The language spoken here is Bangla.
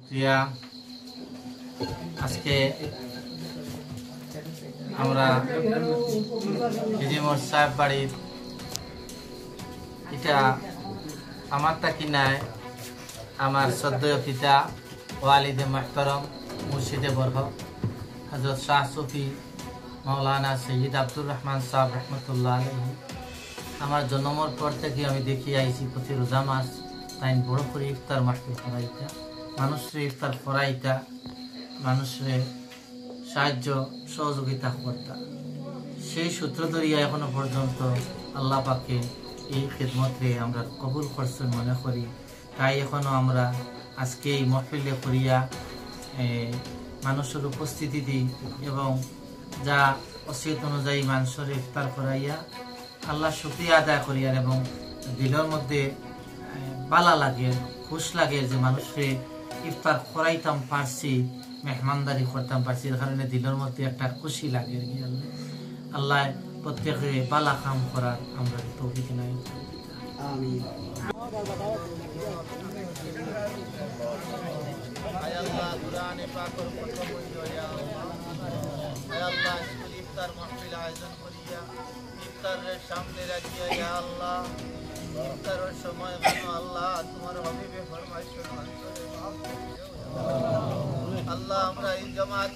প্রিয়া, আজকে আমরা হিজিমর সাহেব বাড়ির এটা আমারটা কিনায় আমার শ্রদ্ধেয় পিতা ওয়ালিদে মাহতারম মুর্শিদে বরহ হযরত শাহ সুফি মাওলানা সৈয়দ আব্দুর রহমান সাহেব রহমতুল্লাহ আলাইহি আমার জন্মের পর থেকে আমি দেখি আইছি প্রতি রোজা মাস তাই বড় করে ইফতার মাহফিল করাইতা, মানুষের ইফতার করাইতা, মানুষের সাহায্য সহযোগিতা করতা। সেই সূত্র ধরিয়া এখনো পর্যন্ত আল্লাহ পাকে এই খিদমতে আমরা কবুল করছেন মনে করি। তাই এখনো আমরা আজকে এই মাহফিলে করিয়া মানুষের উপস্থিতি দিই এবং যা অসিয়ত অনুযায়ী মানুষের ইফতার করাইয়া আল্লাহ শুকরিয়া আদায় করিয়ার এবং দিলের মধ্যে ভালো লাগে, খুশ লাগে যে মানুষকে ইফতার করাইতাম পারছি, মেহমানদারি করতাম পারছি, এর কারণে দিলের মধ্যে একটা খুশি লাগে। আল্লাহ প্রত্যেকে বালা কাম করার আমরা তৌফিক নাই। আমিন। আল্লাহ কুরআনে পাকের কথা বলিও ইয়া আল্লাহ, ইফতার মাহফিল আয়োজন করিয়া ইফতারের সামনে রাখিয়া ইয়া আল্লাহ, ইফতারের সময় আল্লাহ তোমার হাবিবে ফরমাইশ আল্লাহ আমরা এই জামাত